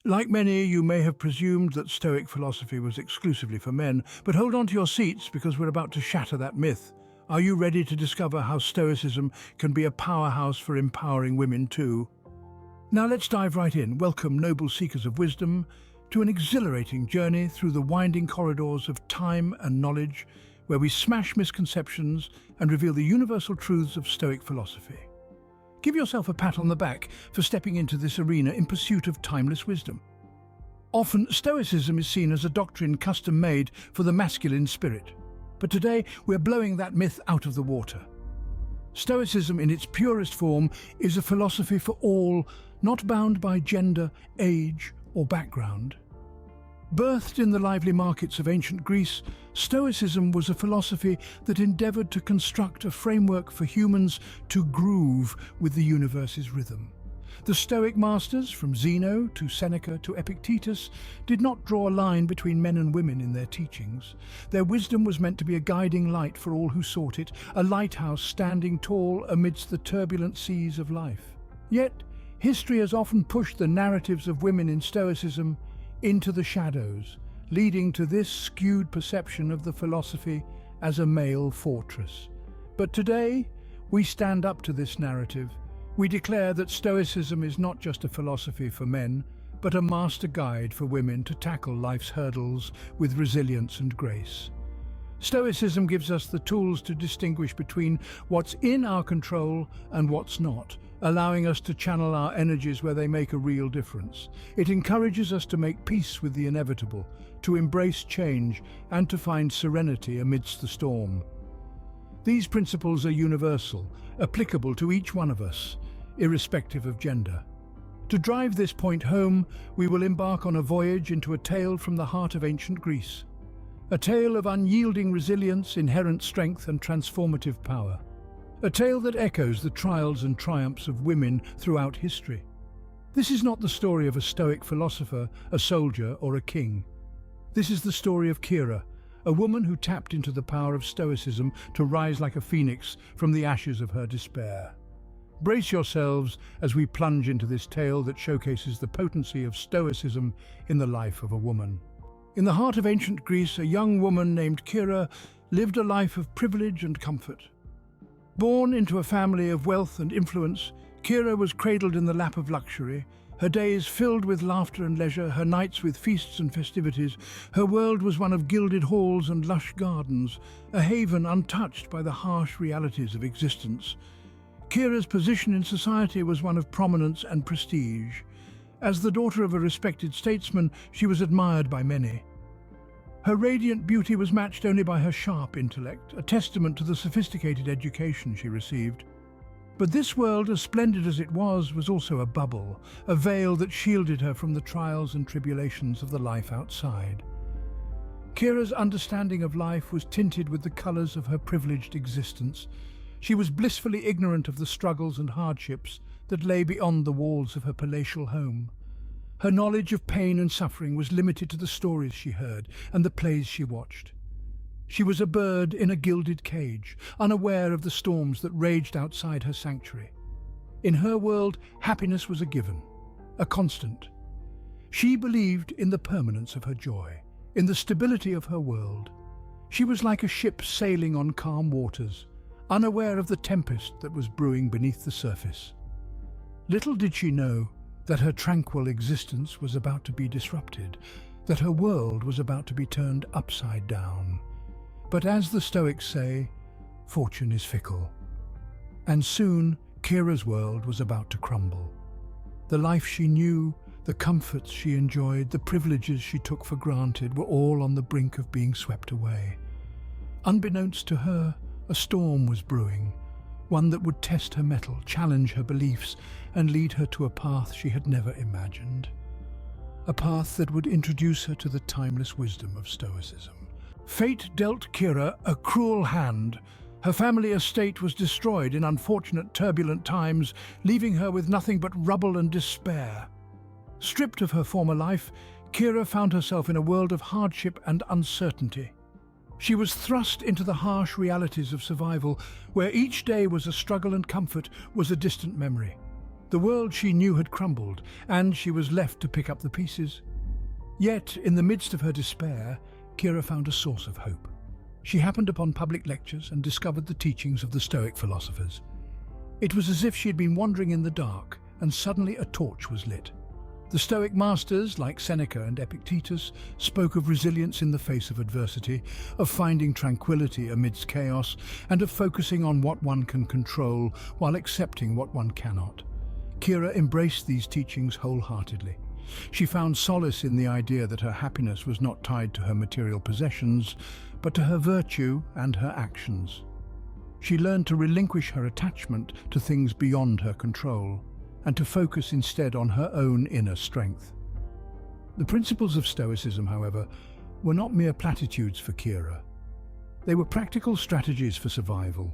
Like many, you may have presumed that Stoic philosophy was exclusively for men, but hold on to your seats because we're about to shatter that myth. Are you ready to discover how Stoicism can be a powerhouse for empowering women too? Now let's dive right in. Welcome, noble seekers of wisdom, to an exhilarating journey through the winding corridors of time and knowledge, where we smash misconceptions and reveal the universal truths of Stoic philosophy. Give yourself a pat on the back for stepping into this arena in pursuit of timeless wisdom. Often, Stoicism is seen as a doctrine custom-made for the masculine spirit. But today, we're blowing that myth out of the water. Stoicism in its purest form is a philosophy for all, not bound by gender, age, or background. Birthed in the lively markets of ancient Greece, Stoicism was a philosophy that endeavored to construct a framework for humans to groove with the universe's rhythm. The Stoic masters, from Zeno to Seneca to Epictetus, did not draw a line between men and women in their teachings. Their wisdom was meant to be a guiding light for all who sought it, a lighthouse standing tall amidst the turbulent seas of life. Yet, history has often pushed the narratives of women in Stoicism into the shadows, leading to this skewed perception of the philosophy as a male fortress. But today, we stand up to this narrative. We declare that Stoicism is not just a philosophy for men, but a master guide for women to tackle life's hurdles with resilience and grace. Stoicism gives us the tools to distinguish between what's in our control and what's not, allowing us to channel our energies where they make a real difference. It encourages us to make peace with the inevitable, to embrace change, and to find serenity amidst the storm. These principles are universal, applicable to each one of us, irrespective of gender. To drive this point home, we will embark on a voyage into a tale from the heart of ancient Greece. A tale of unyielding resilience, inherent strength, and transformative power. A tale that echoes the trials and triumphs of women throughout history. This is not the story of a Stoic philosopher, a soldier, or a king. This is the story of Kira, a woman who tapped into the power of Stoicism to rise like a phoenix from the ashes of her despair. Brace yourselves as we plunge into this tale that showcases the potency of Stoicism in the life of a woman. In the heart of ancient Greece, a young woman named Kira lived a life of privilege and comfort. Born into a family of wealth and influence, Kira was cradled in the lap of luxury, her days filled with laughter and leisure, her nights with feasts and festivities. Her world was one of gilded halls and lush gardens, a haven untouched by the harsh realities of existence. Kira's position in society was one of prominence and prestige. As the daughter of a respected statesman, she was admired by many. Her radiant beauty was matched only by her sharp intellect, a testament to the sophisticated education she received. But this world, as splendid as it was also a bubble, a veil that shielded her from the trials and tribulations of the life outside. Kira's understanding of life was tinted with the colours of her privileged existence. She was blissfully ignorant of the struggles and hardships that lay beyond the walls of her palatial home. Her knowledge of pain and suffering was limited to the stories she heard and the plays she watched. She was a bird in a gilded cage, unaware of the storms that raged outside her sanctuary. In her world, happiness was a given, a constant. She believed in the permanence of her joy, in the stability of her world. She was like a ship sailing on calm waters, unaware of the tempest that was brewing beneath the surface. Little did she know that her tranquil existence was about to be disrupted, that her world was about to be turned upside down. But as the Stoics say, fortune is fickle. And soon, Kira's world was about to crumble. The life she knew, the comforts she enjoyed, the privileges she took for granted were all on the brink of being swept away. Unbeknownst to her, a storm was brewing, one that would test her mettle, challenge her beliefs, and lead her to a path she had never imagined. A path that would introduce her to the timeless wisdom of Stoicism. Fate dealt Kira a cruel hand. Her family estate was destroyed in unfortunate, turbulent times, leaving her with nothing but rubble and despair. Stripped of her former life, Kira found herself in a world of hardship and uncertainty. She was thrust into the harsh realities of survival, where each day was a struggle and comfort was a distant memory. The world she knew had crumbled, and she was left to pick up the pieces. Yet, in the midst of her despair, Kira found a source of hope. She happened upon public lectures and discovered the teachings of the Stoic philosophers. It was as if she had been wandering in the dark, and suddenly a torch was lit. The Stoic masters, like Seneca and Epictetus, spoke of resilience in the face of adversity, of finding tranquility amidst chaos, and of focusing on what one can control while accepting what one cannot. Kira embraced these teachings wholeheartedly. She found solace in the idea that her happiness was not tied to her material possessions, but to her virtue and her actions. She learned to relinquish her attachment to things beyond her control, and to focus instead on her own inner strength. The principles of Stoicism, however, were not mere platitudes for Kira. They were practical strategies for survival.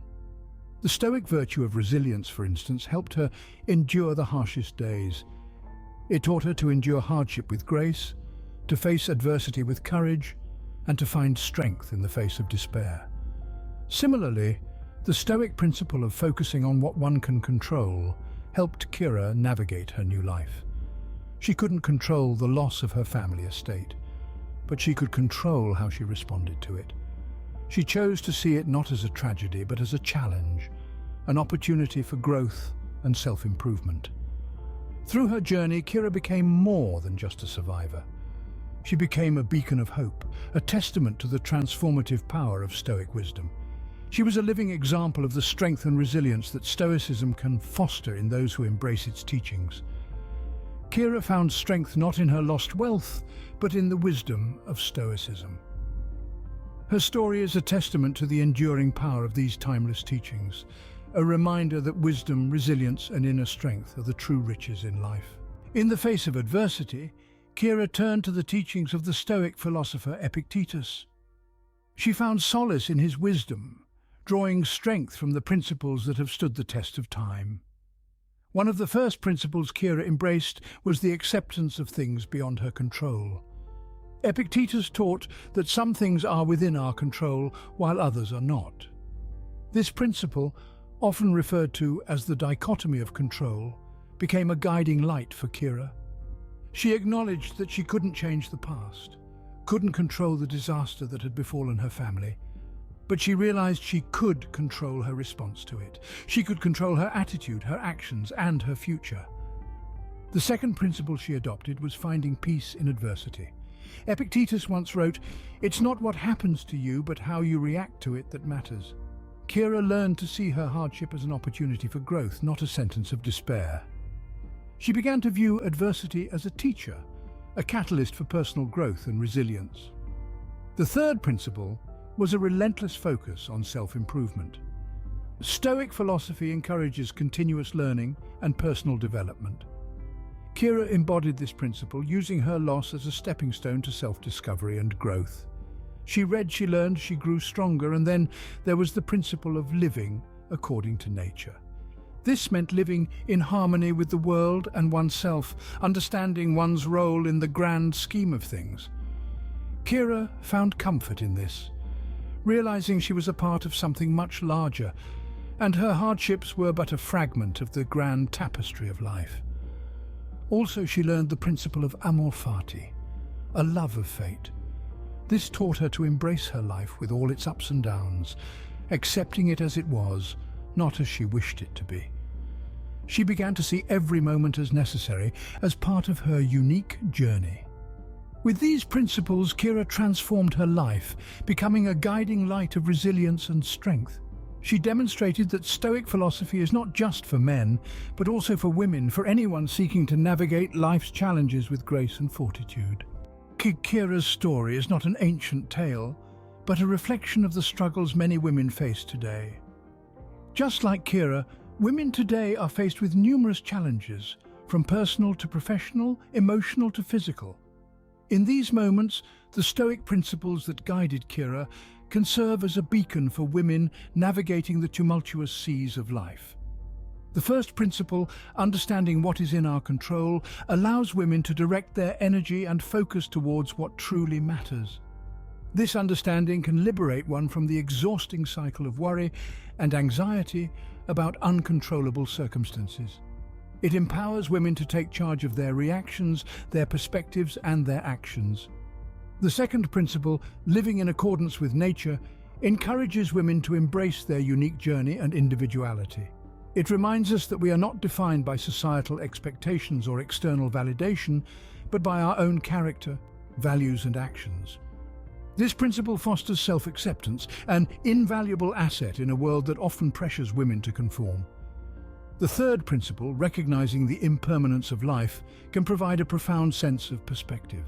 The Stoic virtue of resilience, for instance, helped her endure the harshest days. It taught her to endure hardship with grace, to face adversity with courage, and to find strength in the face of despair. Similarly, the Stoic principle of focusing on what one can control helped Kira navigate her new life. She couldn't control the loss of her family estate, but she could control how she responded to it. She chose to see it not as a tragedy, but as a challenge, an opportunity for growth and self-improvement. Through her journey, Kira became more than just a survivor. She became a beacon of hope, a testament to the transformative power of Stoic wisdom. She was a living example of the strength and resilience that Stoicism can foster in those who embrace its teachings. Kira found strength not in her lost wealth, but in the wisdom of Stoicism. Her story is a testament to the enduring power of these timeless teachings, a reminder that wisdom, resilience, and inner strength are the true riches in life. In the face of adversity, Kira turned to the teachings of the Stoic philosopher Epictetus. She found solace in his wisdom, drawing strength from the principles that have stood the test of time. One of the first principles Kira embraced was the acceptance of things beyond her control. Epictetus taught that some things are within our control while others are not. This principle, often referred to as the dichotomy of control, became a guiding light for Kira. She acknowledged that she couldn't change the past, couldn't control the disaster that had befallen her family, but she realized she could control her response to it. She could control her attitude, her actions, and her future. The second principle she adopted was finding peace in adversity. Epictetus once wrote, "It's not what happens to you, but how you react to it that matters." Kira learned to see her hardship as an opportunity for growth, not a sentence of despair. She began to view adversity as a teacher, a catalyst for personal growth and resilience. The third principle was a relentless focus on self-improvement. Stoic philosophy encourages continuous learning and personal development. Kira embodied this principle, using her loss as a stepping stone to self-discovery and growth. She read, she learned, she grew stronger, and then there was the principle of living according to nature. This meant living in harmony with the world and oneself, understanding one's role in the grand scheme of things. Kira found comfort in this, realizing she was a part of something much larger, and her hardships were but a fragment of the grand tapestry of life. Also, she learned the principle of amor fati, a love of fate. This taught her to embrace her life with all its ups and downs, accepting it as it was, not as she wished it to be. She began to see every moment as necessary, as part of her unique journey. With these principles, Kira transformed her life, becoming a guiding light of resilience and strength. She demonstrated that Stoic philosophy is not just for men, but also for women, for anyone seeking to navigate life's challenges with grace and fortitude. Kira's story is not an ancient tale, but a reflection of the struggles many women face today. Just like Kira, women today are faced with numerous challenges, from personal to professional, emotional to physical. In these moments, the Stoic principles that guided Kira can serve as a beacon for women navigating the tumultuous seas of life. The first principle, understanding what is in our control, allows women to direct their energy and focus towards what truly matters. This understanding can liberate one from the exhausting cycle of worry and anxiety about uncontrollable circumstances. It empowers women to take charge of their reactions, their perspectives, and their actions. The second principle, living in accordance with nature, encourages women to embrace their unique journey and individuality. It reminds us that we are not defined by societal expectations or external validation, but by our own character, values, and actions. This principle fosters self-acceptance, an invaluable asset in a world that often pressures women to conform. The third principle, recognizing the impermanence of life, can provide a profound sense of perspective.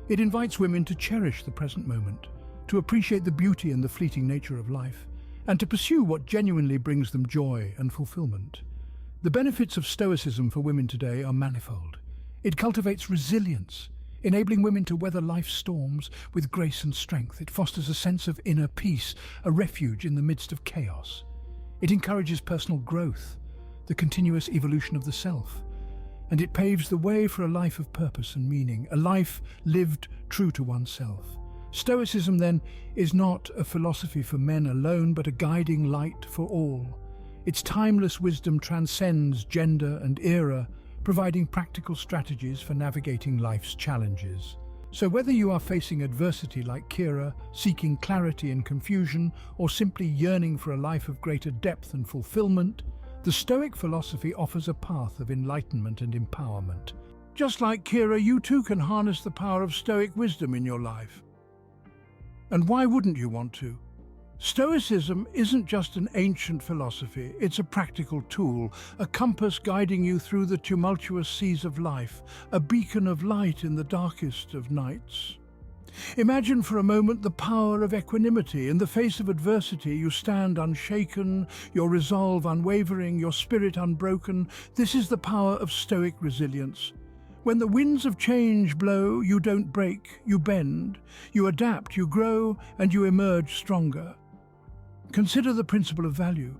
It invites women to cherish the present moment, to appreciate the beauty and the fleeting nature of life, and to pursue what genuinely brings them joy and fulfillment. The benefits of Stoicism for women today are manifold. It cultivates resilience, enabling women to weather life's storms with grace and strength. It fosters a sense of inner peace, a refuge in the midst of chaos. It encourages personal growth, the continuous evolution of the self, and it paves the way for a life of purpose and meaning, a life lived true to oneself. Stoicism, then, is not a philosophy for men alone, but a guiding light for all. Its timeless wisdom transcends gender and era, providing practical strategies for navigating life's challenges. So whether you are facing adversity like Kira, seeking clarity in confusion, or simply yearning for a life of greater depth and fulfillment, the Stoic philosophy offers a path of enlightenment and empowerment. Just like Kira, you too can harness the power of Stoic wisdom in your life. And why wouldn't you want to? Stoicism isn't just an ancient philosophy, it's a practical tool, a compass guiding you through the tumultuous seas of life, a beacon of light in the darkest of nights. Imagine for a moment the power of equanimity. In the face of adversity, you stand unshaken, your resolve unwavering, your spirit unbroken. This is the power of Stoic resilience. When the winds of change blow, you don't break, you bend, you adapt, you grow, and you emerge stronger. Consider the principle of value.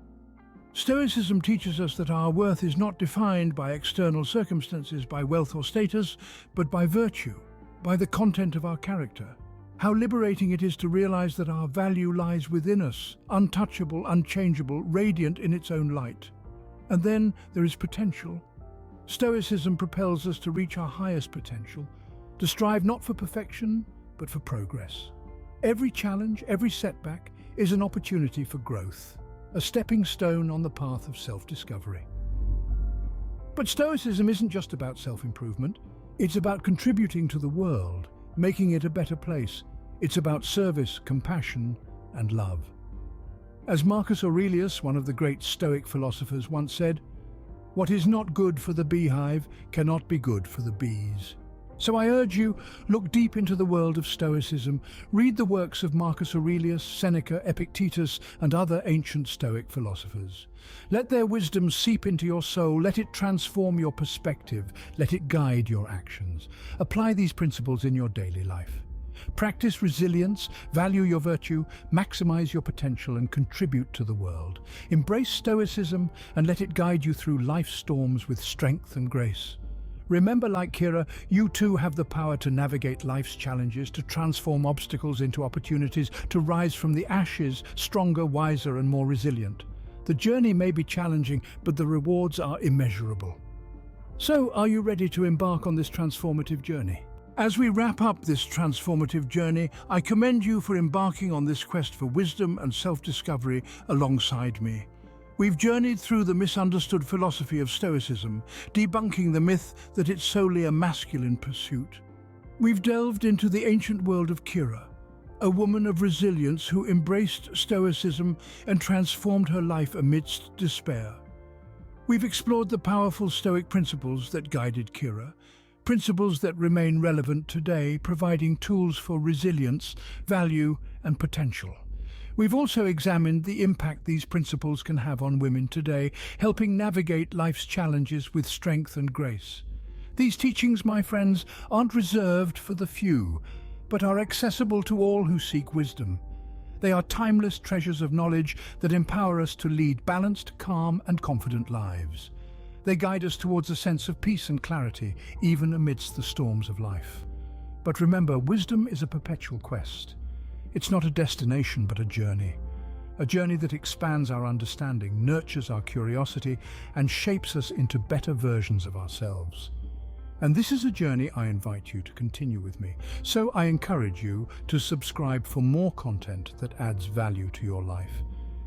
Stoicism teaches us that our worth is not defined by external circumstances, by wealth or status, but by virtue, by the content of our character. How liberating it is to realize that our value lies within us, untouchable, unchangeable, radiant in its own light. And then there is potential. Stoicism propels us to reach our highest potential, to strive not for perfection, but for progress. Every challenge, every setback is an opportunity for growth, a stepping stone on the path of self-discovery. But Stoicism isn't just about self-improvement. It's about contributing to the world, making it a better place. It's about service, compassion, and love. As Marcus Aurelius, one of the great Stoic philosophers, once said, "What is not good for the beehive cannot be good for the bees." So I urge you, look deep into the world of Stoicism, read the works of Marcus Aurelius, Seneca, Epictetus, and other ancient Stoic philosophers. Let their wisdom seep into your soul, let it transform your perspective, let it guide your actions. Apply these principles in your daily life. Practice resilience, value your virtue, maximize your potential, and contribute to the world. Embrace Stoicism and let it guide you through life's storms with strength and grace. Remember, like Kira, you too have the power to navigate life's challenges, to transform obstacles into opportunities, to rise from the ashes, stronger, wiser, and more resilient. The journey may be challenging, but the rewards are immeasurable. So, are you ready to embark on this transformative journey? As we wrap up this transformative journey, I commend you for embarking on this quest for wisdom and self-discovery alongside me. We've journeyed through the misunderstood philosophy of Stoicism, debunking the myth that it's solely a masculine pursuit. We've delved into the ancient world of Kira, a woman of resilience who embraced Stoicism and transformed her life amidst despair. We've explored the powerful Stoic principles that guided Kira, principles that remain relevant today, providing tools for resilience, value, and potential. We've also examined the impact these principles can have on women today, helping navigate life's challenges with strength and grace. These teachings, my friends, aren't reserved for the few, but are accessible to all who seek wisdom. They are timeless treasures of knowledge that empower us to lead balanced, calm, and confident lives. They guide us towards a sense of peace and clarity, even amidst the storms of life. But remember, wisdom is a perpetual quest. It's not a destination, but a journey a journey that expands our understanding, nurtures our curiosity, and shapes us into better versions of ourselves. And this is a journey I invite you to continue with me. So I encourage you to subscribe for more content that adds value to your life.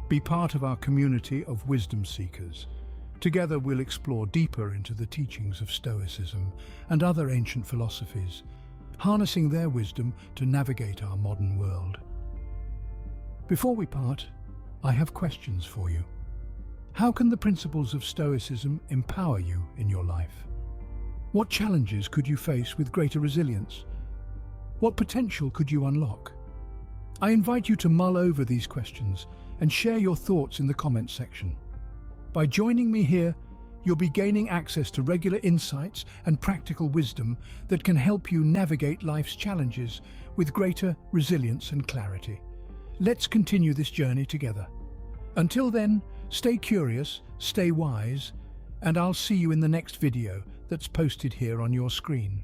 Be part of our community of wisdom seekers. Together we'll explore deeper into the teachings of Stoicism and other ancient philosophies, harnessing their wisdom to navigate our modern world. Before we part, I have questions for you. How can the principles of Stoicism empower you in your life? What challenges could you face with greater resilience? What potential could you unlock? I invite you to mull over these questions and share your thoughts in the comments section. By joining me here, you'll be gaining access to regular insights and practical wisdom that can help you navigate life's challenges with greater resilience and clarity. Let's continue this journey together. Until then, stay curious, stay wise, and I'll see you in the next video that's posted here on your screen.